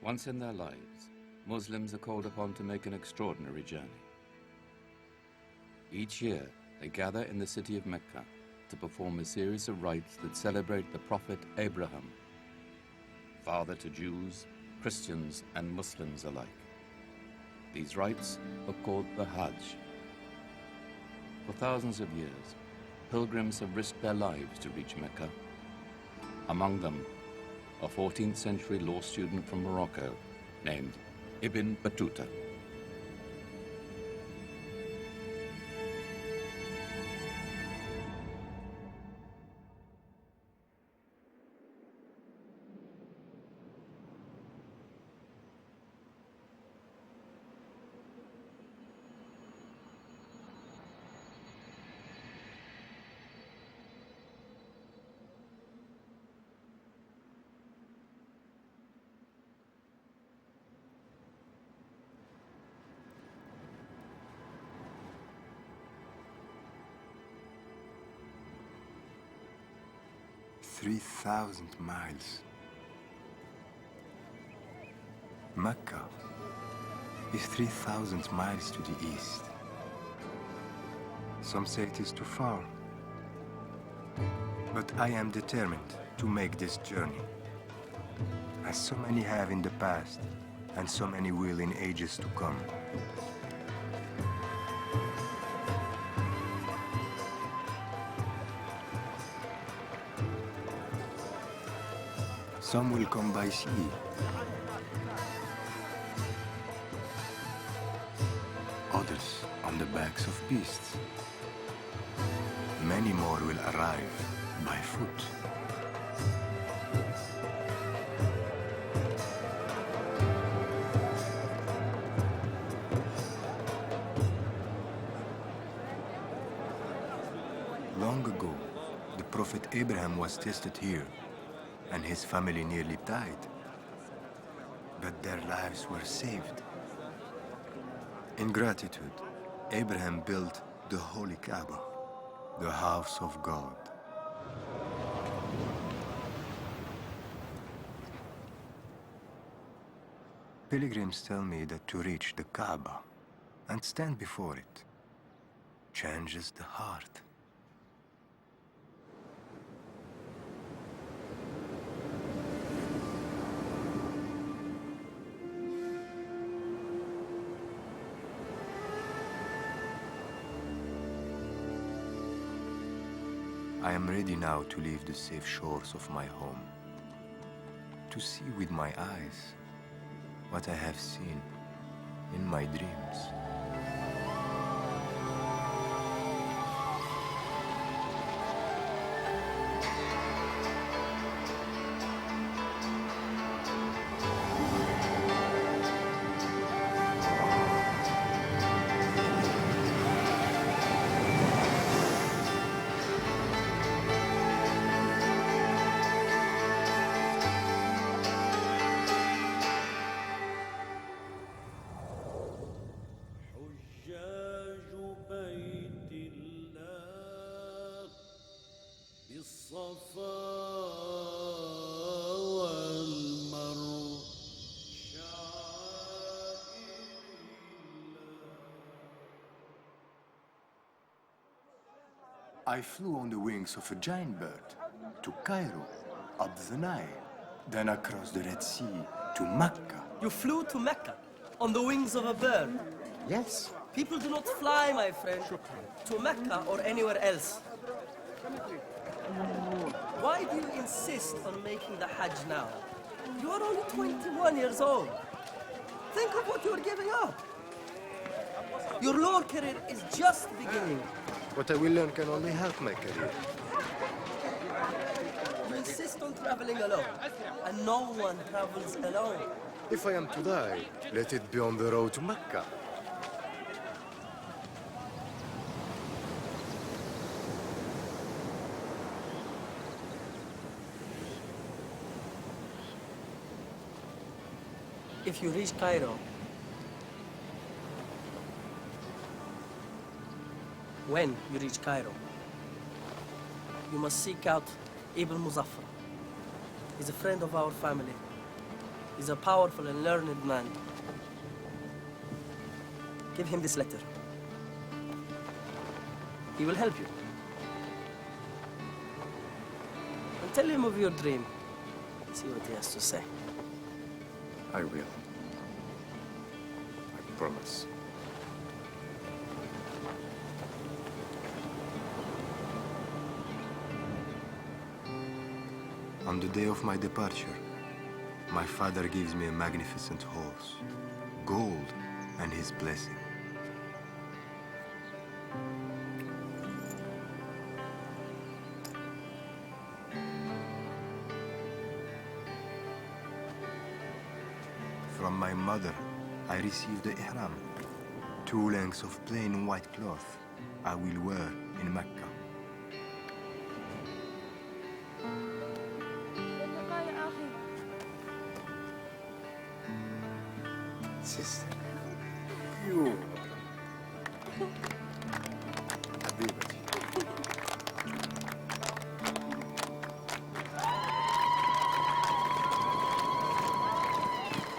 Once in their lives, Muslims are called upon to make an extraordinary journey. Each year, they gather in the city of Mecca to perform a series of rites that celebrate the Prophet Abraham, father to Jews, Christians, and Muslims alike. These rites are called the Hajj. For thousands of years, pilgrims have risked their lives to reach Mecca. Among them, a 14th century law student from Morocco named Ibn Battuta. "3,000 miles. Mecca is 3,000 miles to the east. Some say it is too far, but I am determined to make this journey, as so many have in the past, and so many will in ages to come. Some will come by sea. Others on the backs of beasts. Many more will arrive by foot. Long ago, the Prophet Abraham was tested here, and his family nearly died. But their lives were saved. In gratitude, Abraham built the Holy Kaaba, the house of God. Pilgrims tell me that to reach the Kaaba and stand before it changes the heart. I am ready now to leave the safe shores of my home, to see with my eyes what I have seen in my dreams. I flew on the wings of a giant bird to Cairo, up the Nile, then across the Red Sea to Mecca. You flew to Mecca on the wings of a bird? Yes. People do not fly, my friend, to Mecca or anywhere else. Why do you insist on making the Hajj now? You are only 21 years old. Think of what you are giving up. Your law career is just beginning. What I will learn can only help my career. You insist on traveling alone, and no one travels alone. If I am to die, let it be on the road to Mecca. If you reach Cairo, when you reach Cairo, you must seek out Ibn Muzaffar. He's a friend of our family. He's a powerful and learned man. Give him this letter. He will help you. And tell him of your dream. See what he has to say. I will. I promise. On the day of my departure, my father gives me a magnificent horse, gold, and his blessing. From my mother, I received the ihram, 2 lengths of plain white cloth I will wear in Mecca. Sister, you. حبيبتي.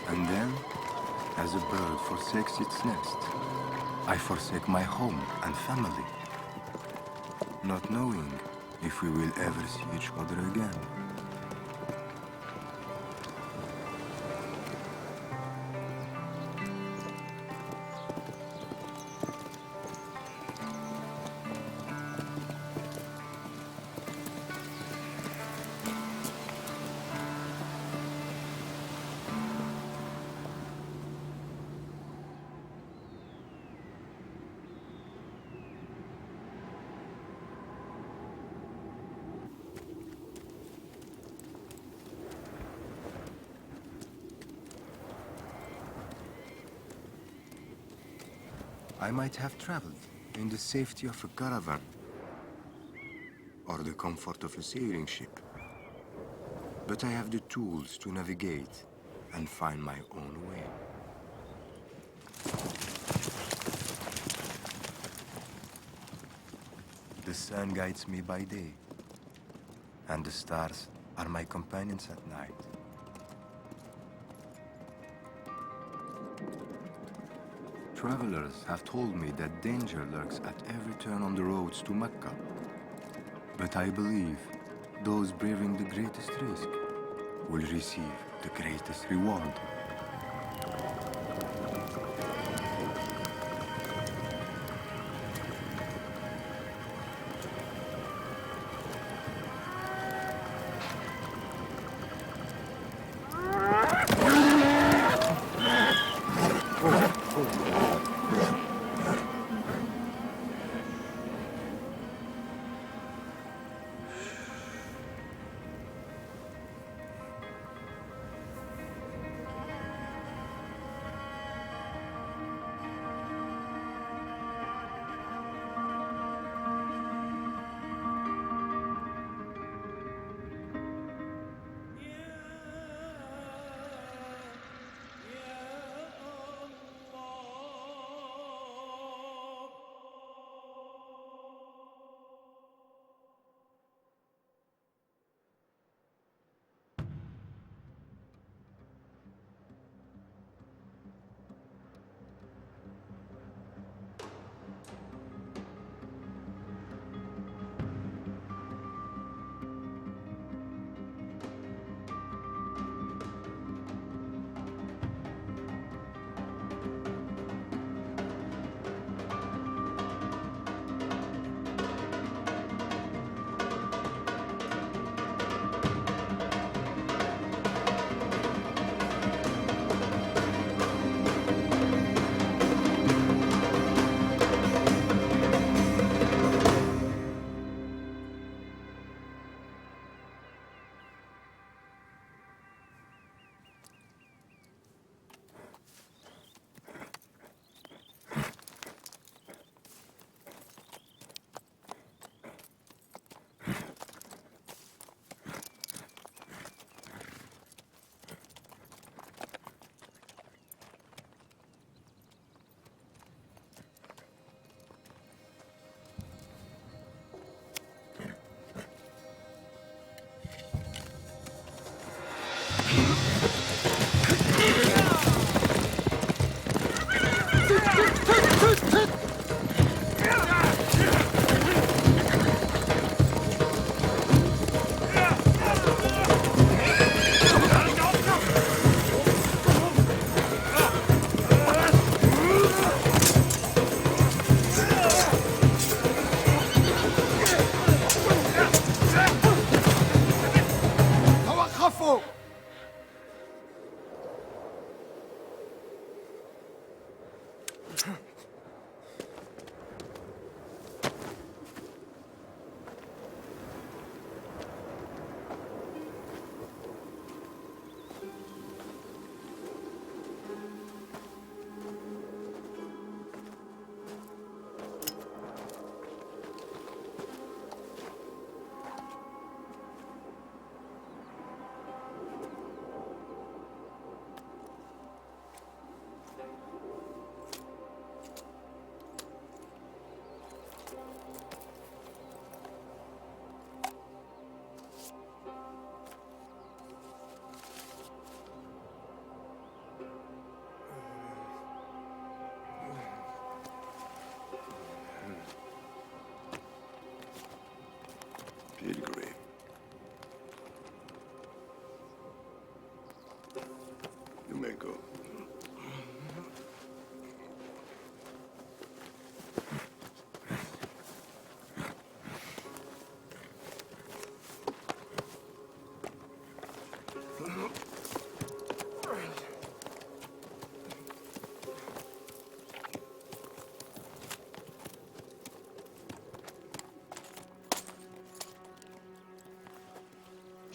And then, as a bird forsakes its nest, I forsake my home and family, not knowing if we will ever see each other again. I might have traveled in the safety of a caravan or the comfort of a sailing ship, but I have the tools to navigate and find my own way. The sun guides me by day, and the stars are my companions at night. Travelers have told me that danger lurks at every turn on the roads to Mecca. But I believe those braving the greatest risk will receive the greatest reward.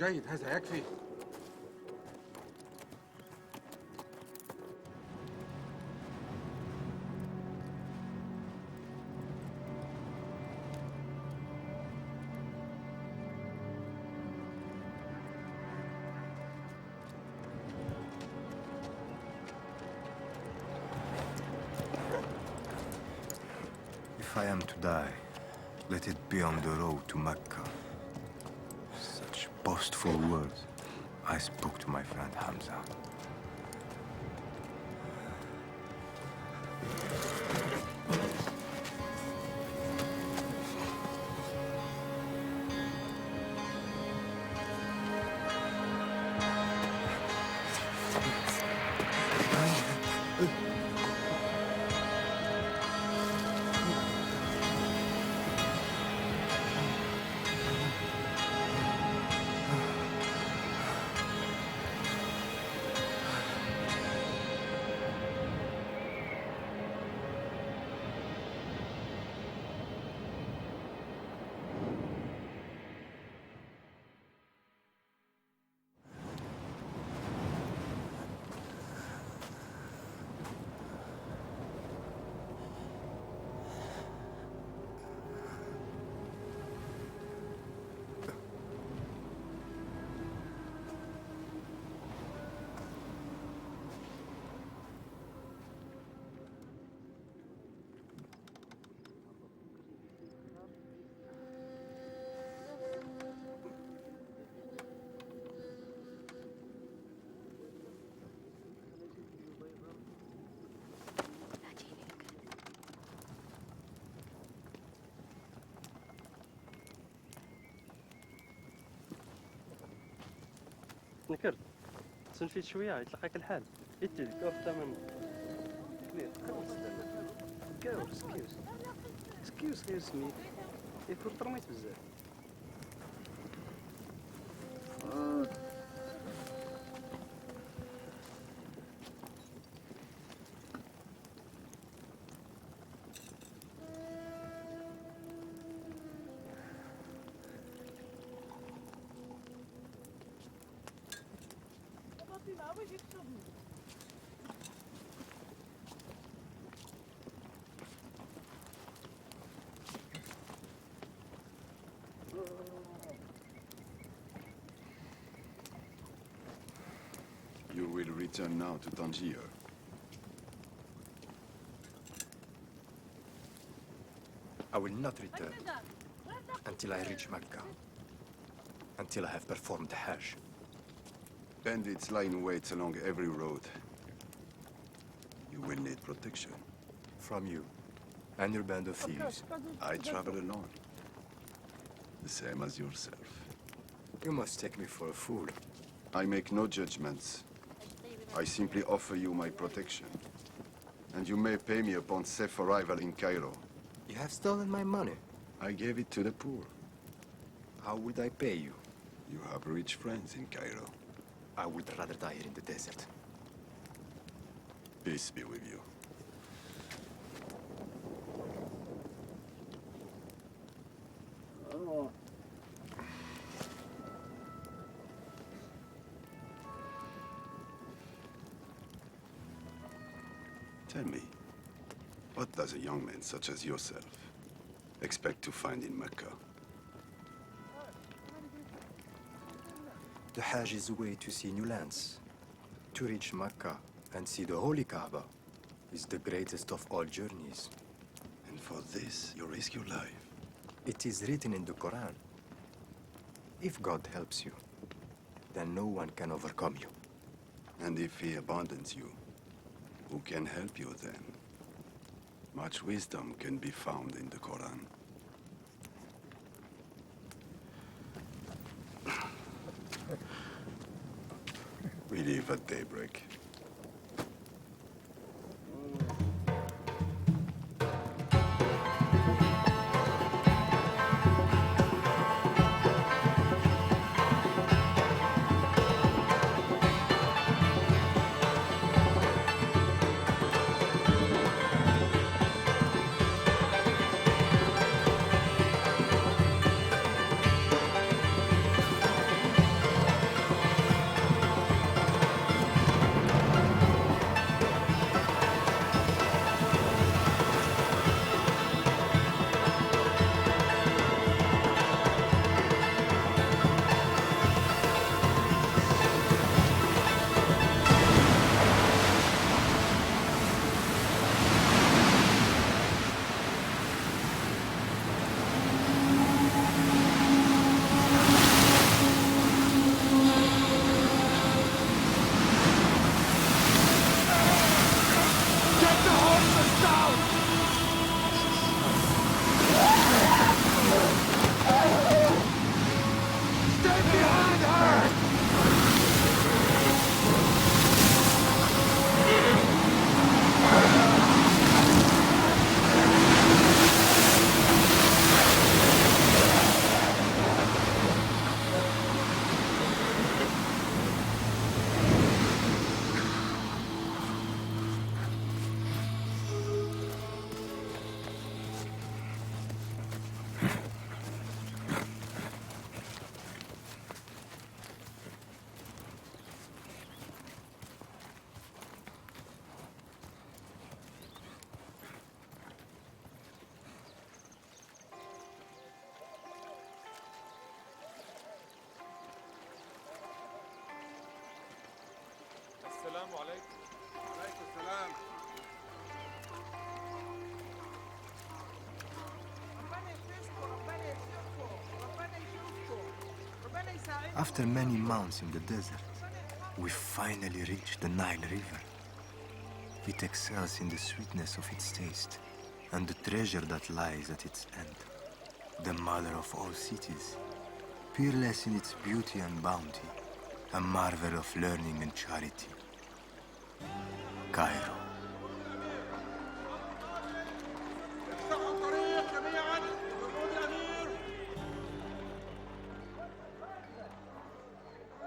جيد، هذا يكفي. If I am to die, let it be on the road to Mecca. Such boastful words I spoke to my friend Hamza. نكرت سنفيت شويه يتلقاك الحال اتي كور الثمن كبير كور سكيوس غير سميت يكون ترميت بزاف You will return now to Tangier. I will not return until I reach Mecca, until I have performed the Hajj. Bandits lie in wait along every road. You will need protection. From you and your band of thieves. I travel alone. The same as yourself. You must take me for a fool. I make no judgments. I simply offer you my protection. And you may pay me upon safe arrival in Cairo. You have stolen my money. I gave it to the poor. How would I pay you? You have rich friends in Cairo. I would rather die here in the desert. Peace be with you. Tell me, what does a young man such as yourself expect to find in Mecca? The Hajj is a way to see new lands. To reach Mecca and see the Holy Kaaba is the greatest of all journeys. And for this, you risk your life. It is written in the Quran. If God helps you, then no one can overcome you. And if he abandons you, who can help you then? Much wisdom can be found in the Quran. We leave at daybreak. After many months in the desert, we finally reached the Nile River. It excels in the sweetness of its taste and the treasure that lies at its end. The mother of all cities, peerless in its beauty and bounty, a marvel of learning and charity. Cairo.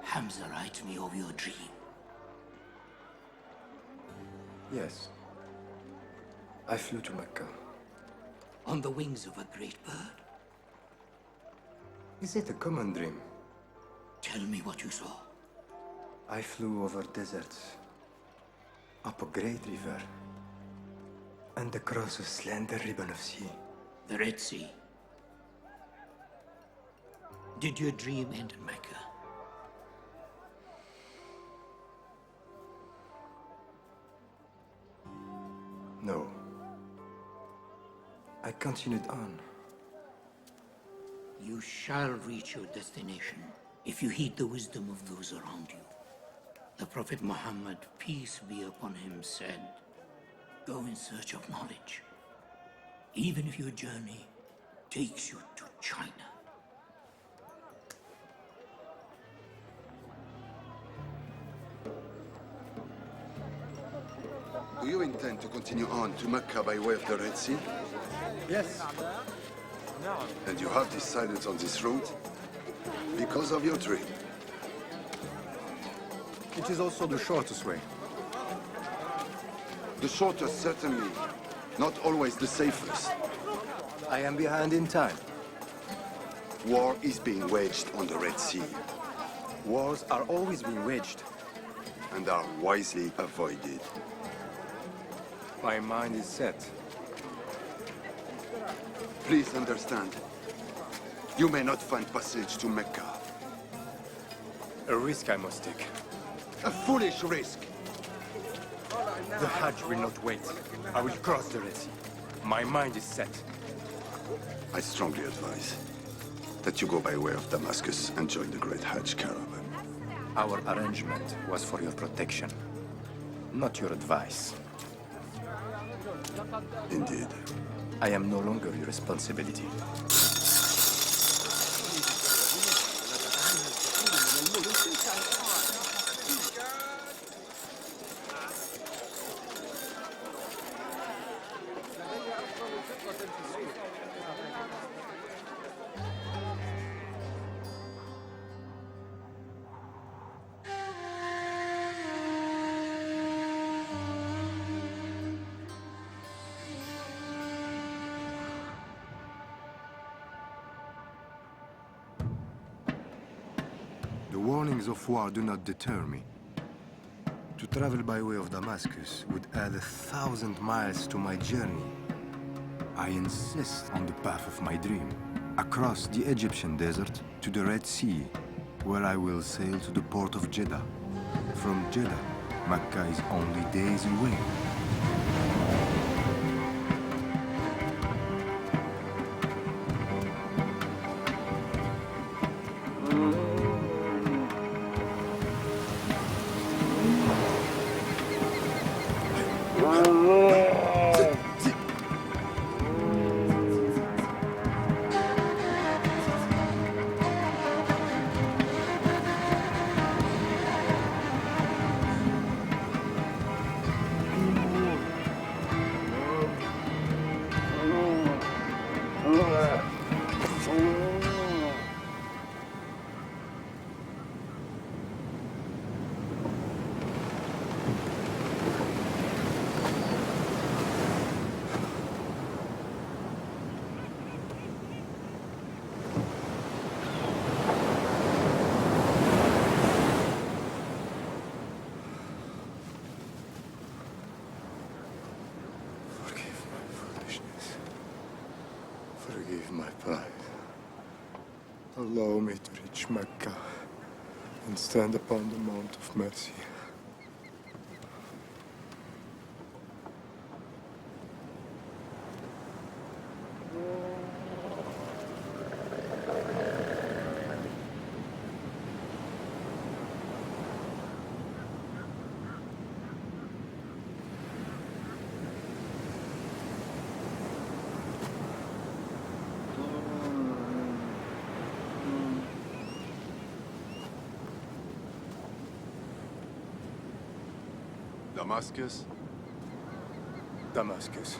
Hamza, write me of your dream. Yes. I flew to Mecca. On the wings of a great bird. Is it a common dream? Tell me what you saw. I flew over deserts, up a great river, and across a slender ribbon of sea. The Red Sea. Did your dream end in Mecca? No. I continued on. You shall reach your destination if you heed the wisdom of those around you. The Prophet Muhammad, peace be upon him, said, "Go in search of knowledge, even if your journey takes you to China." Do you intend to continue on to Mecca by way of the Red Sea? Yes. And you have decided on this route because of your dream? It is also the shortest way. The shortest, certainly. Not always the safest. I am behind in time. War is being waged on the Red Sea Wars are always being waged. and are wisely avoided. My mind is set. Please understand, you may not find passage to Mecca. A risk I must take. A foolish risk. The Hajj will not wait. I will cross the Red Sea. My mind is set. I strongly advise that you go by way of Damascus and join the great Hajj caravan. Our arrangement was for your protection, not your advice. Indeed. I am no longer your responsibility. The warnings of war do not deter me. To travel by way of Damascus would add 1,000 miles to my journey. I insist on the path of my dream, across the Egyptian desert to the Red Sea, where I will sail to the port of Jeddah. From Jeddah, Mecca is only days away. Forgive my pride. Allow me to reach Mecca and stand upon the Mount of Mercy. Damascus? Damascus.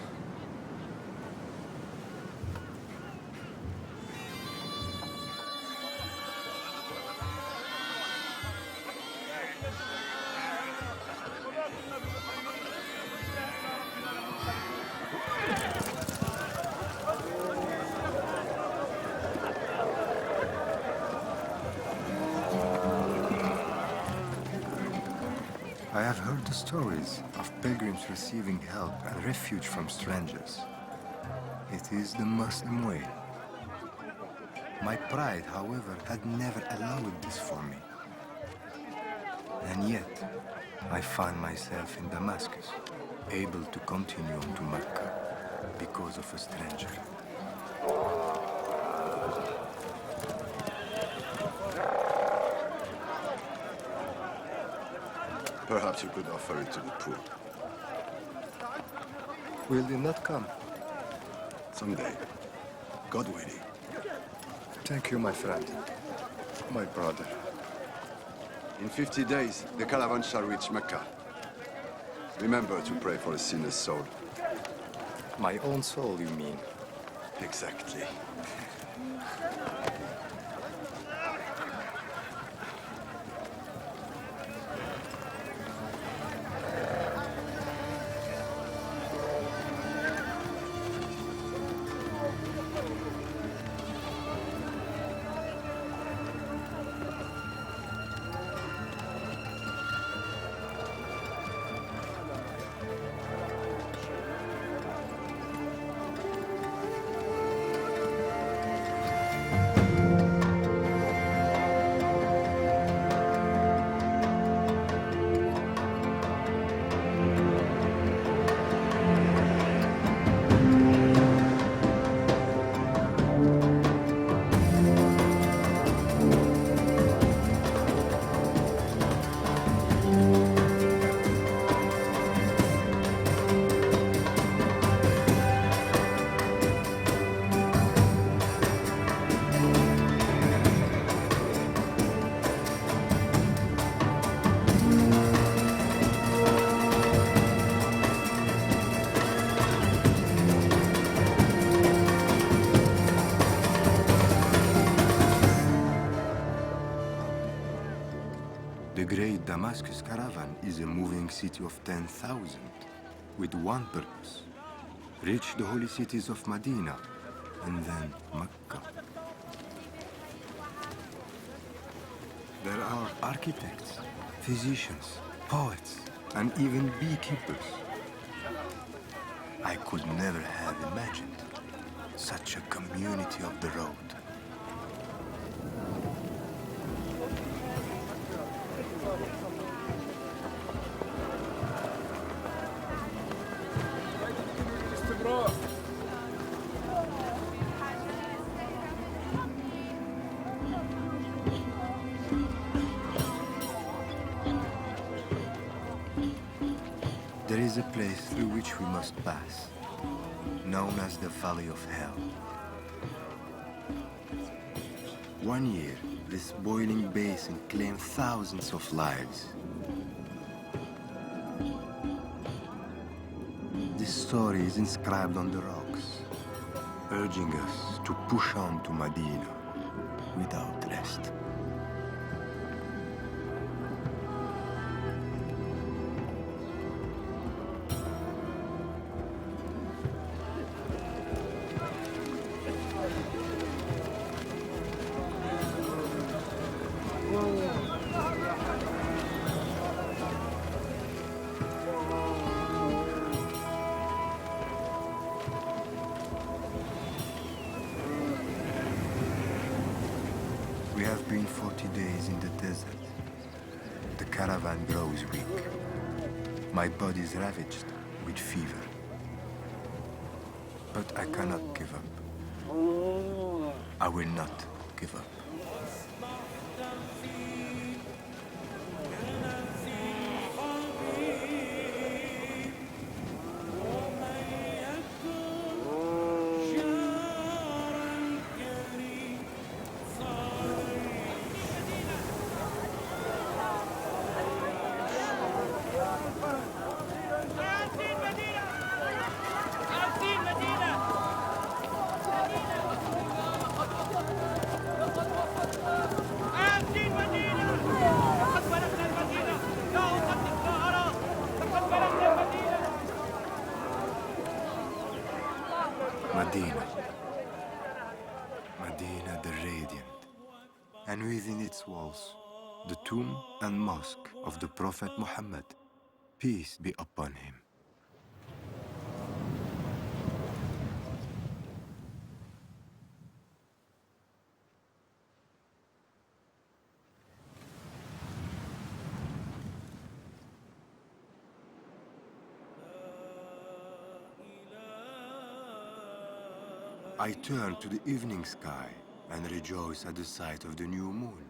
I have heard the stories of pilgrims receiving help and refuge from strangers. It is the Muslim way. My pride, however, had never allowed this for me. And yet, I find myself in Damascus, able to continue on to Mecca because of a stranger. Perhaps you could offer it to the poor. Will they not come? Someday. God willing. Thank you, my friend. My brother. In 50 days, the caravan shall reach Mecca. Remember to pray for a sinner's soul. My own soul, you mean? Exactly. The great Damascus caravan is a moving city of 10,000 with one purpose: reach the holy cities of Medina and then Mecca. There are architects, physicians, poets, and even beekeepers. I could never have imagined such a community of the road. There is a place through which we must pass, known as the Valley of Hell. One year, this boiling basin claimed thousands of lives. This story is inscribed on the rocks, urging us to push on to Medina without rest. We have been 40 days in the desert. The caravan grows weak. My body is ravaged with fever. But I cannot give up. I will not give up. Medina the Radiant, and within its walls, the tomb and mosque of the Prophet Muhammad, peace be upon him. I turn to the evening sky and rejoice at the sight of the new moon.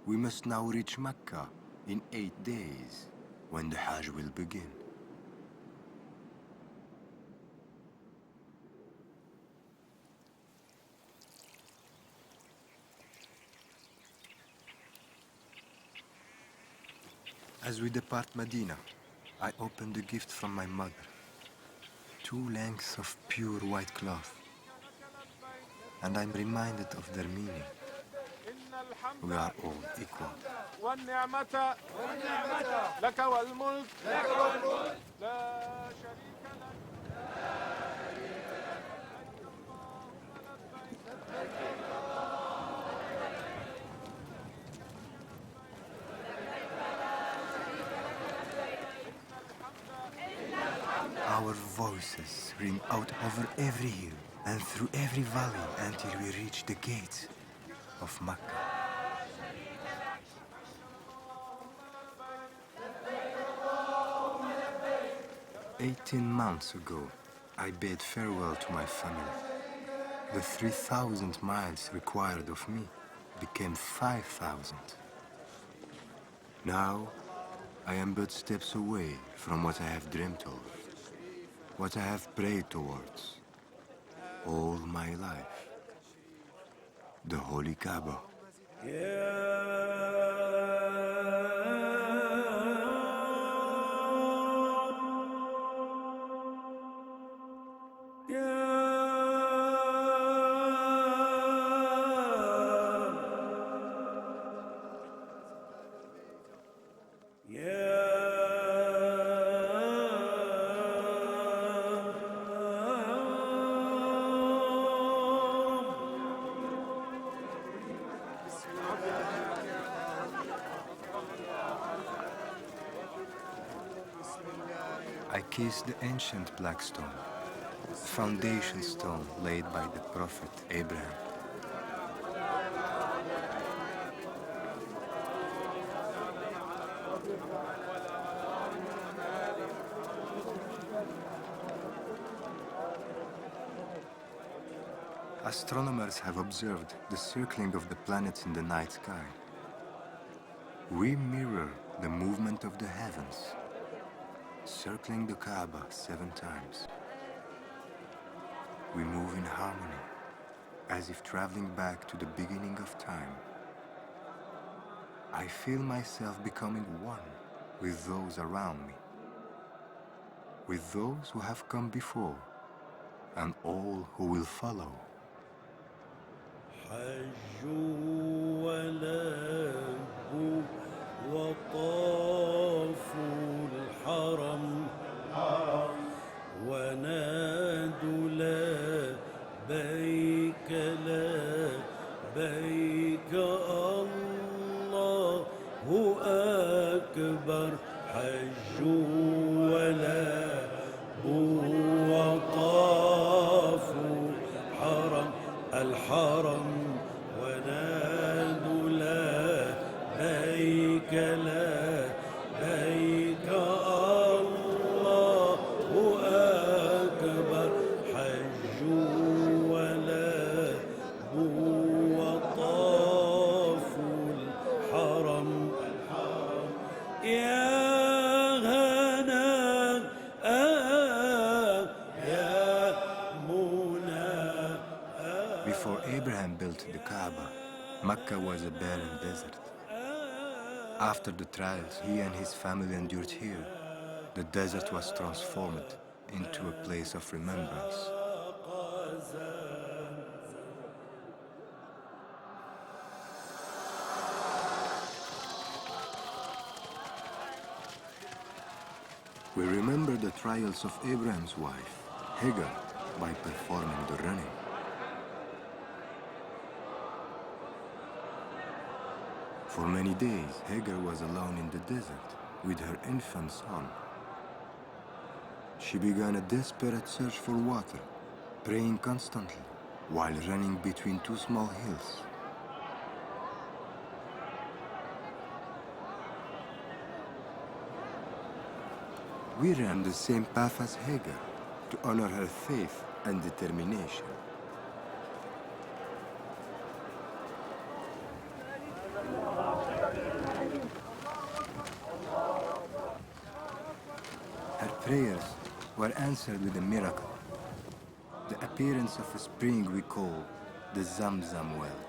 We must now reach Mecca in 8 days, when the Hajj will begin. As we depart Medina, I open the gift from my mother. 2 lengths of pure white cloth. And I'm reminded of their meaning. We are all equal. والنعمة لك والملك لا شريك لك. Our voices ring out over every hill and through every valley until we reach the gates of Makkah. 18 months ago, I bade farewell to my family. The 3,000 miles required of me became 5,000. Now, I am but steps away from what I have dreamt of, what I have prayed towards all my life, the Holy Kaaba. I kiss the ancient black stone, the foundation stone laid by the Prophet Abraham. Astronomers have observed the circling of the planets in the night sky. We mirror the movement of the heavens, circling the Kaaba 7 times. We move in harmony, as if traveling back to the beginning of time. I feel myself becoming one with those around me, with those who have come before, and all who will follow. حج وله وطاف الحرم ونادوا لبيك لبيك الله أكبر حج وله وطاف الحرم ونادوا لبيك لبيك الله أكبر حج وله وطاف الحرم يا Before Abraham built the Kaaba, Mecca was a barren desert. After the trials he and his family endured here, the desert was transformed into a place of remembrance. We remember the trials of Abraham's wife, Hagar, by performing the running. For many days, Hagar was alone in the desert with her infant son. She began a desperate search for water, praying constantly while running between two small hills. We ran the same path as Hagar to honor her faith and determination. Her prayers were answered with a miracle, the appearance of a spring we call the Zamzam well.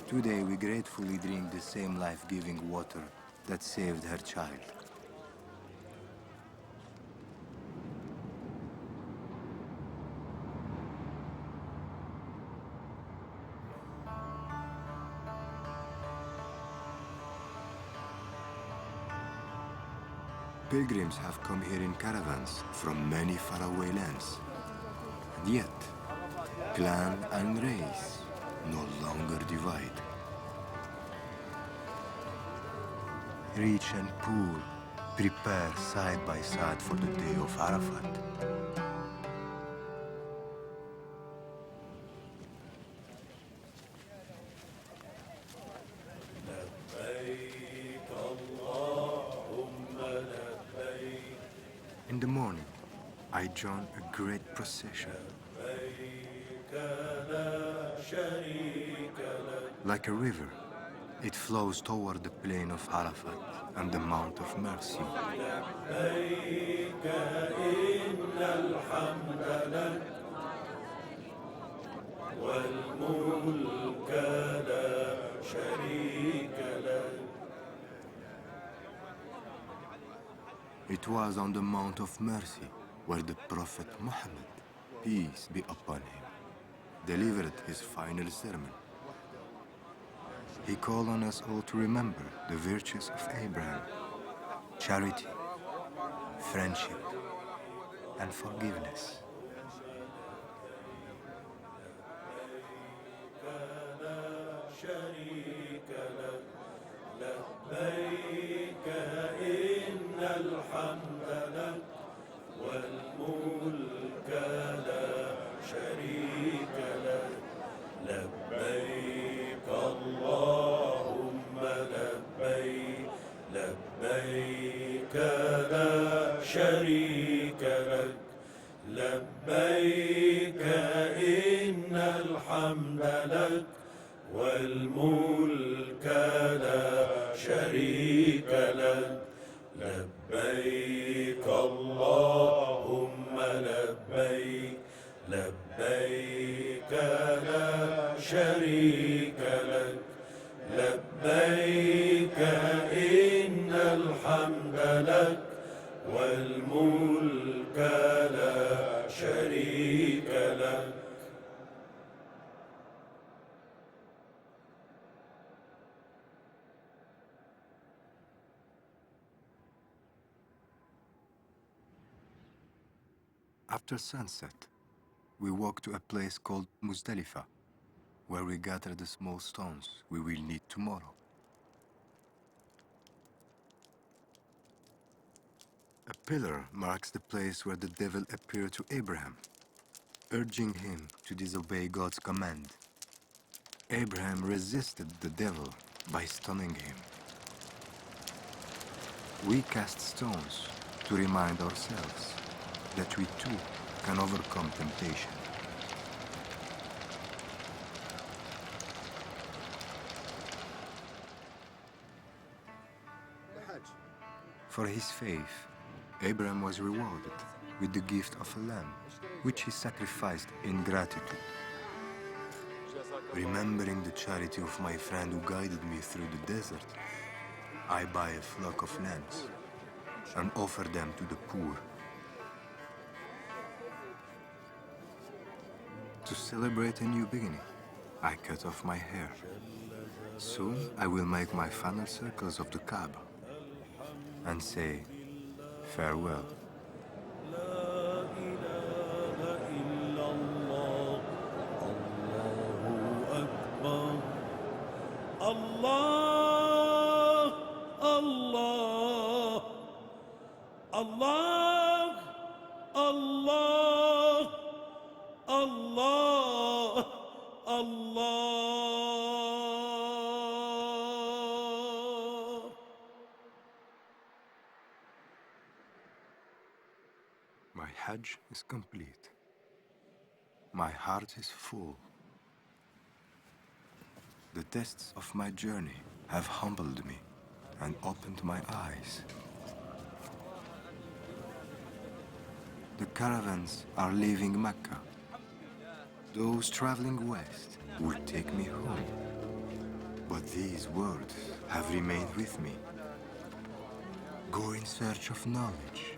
Today we gratefully drink the same life-giving water that saved her child. Pilgrims have come here in caravans from many faraway lands. And yet, clan and race no longer divide. Rich and poor prepare side by side for the day of Arafat. In the morning, I join a great procession. Like a river, it flows toward the plain of Arafat and the Mount of Mercy. It was on the Mount of Mercy where the Prophet Muhammad, peace be upon him, delivered his final sermon. He called on us all to remember the virtues of Abraham: charity, friendship, and forgiveness. شريك لك لبيك إن الحمد لك والملك لا شريك لك لبيك اللهم لبيك لبيك لا شريك لك لبيك إن الحمد لك والملك لا شريك لك. After sunset, we walk to a place called Muzdalifah, where we gather the small stones we will need tomorrow. A pillar marks the place where the devil appeared to Abraham, urging him to disobey God's command. Abraham resisted the devil by stunning him. We cast stones to remind ourselves that we too can overcome temptation. For his faith, Abraham was rewarded with the gift of a lamb, which he sacrificed in gratitude. Remembering the charity of my friend who guided me through the desert, I buy a flock of lambs and offer them to the poor. To celebrate a new beginning, I cut off my hair. Soon I will make my final circles of the Kaaba and say farewell. الله الله الله. My Hajj is complete. My heart is full. The tests of my journey have humbled me and opened my eyes. The caravans are leaving Mecca. Those traveling west will take me home. But these words have remained with me. Go in search of knowledge,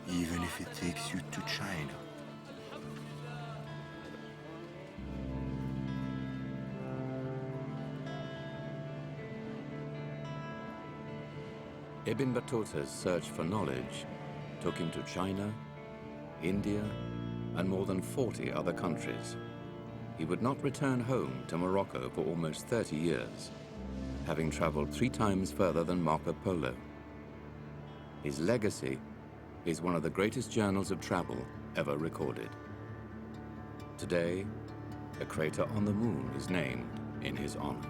even if it takes you to China. Ibn Battuta's search for knowledge took him to China, India, and more than 40 other countries. He would not return home to Morocco for almost 30 years, having traveled 3 times further than Marco Polo. His legacy is one of the greatest journals of travel ever recorded. Today, a crater on the moon is named in his honor.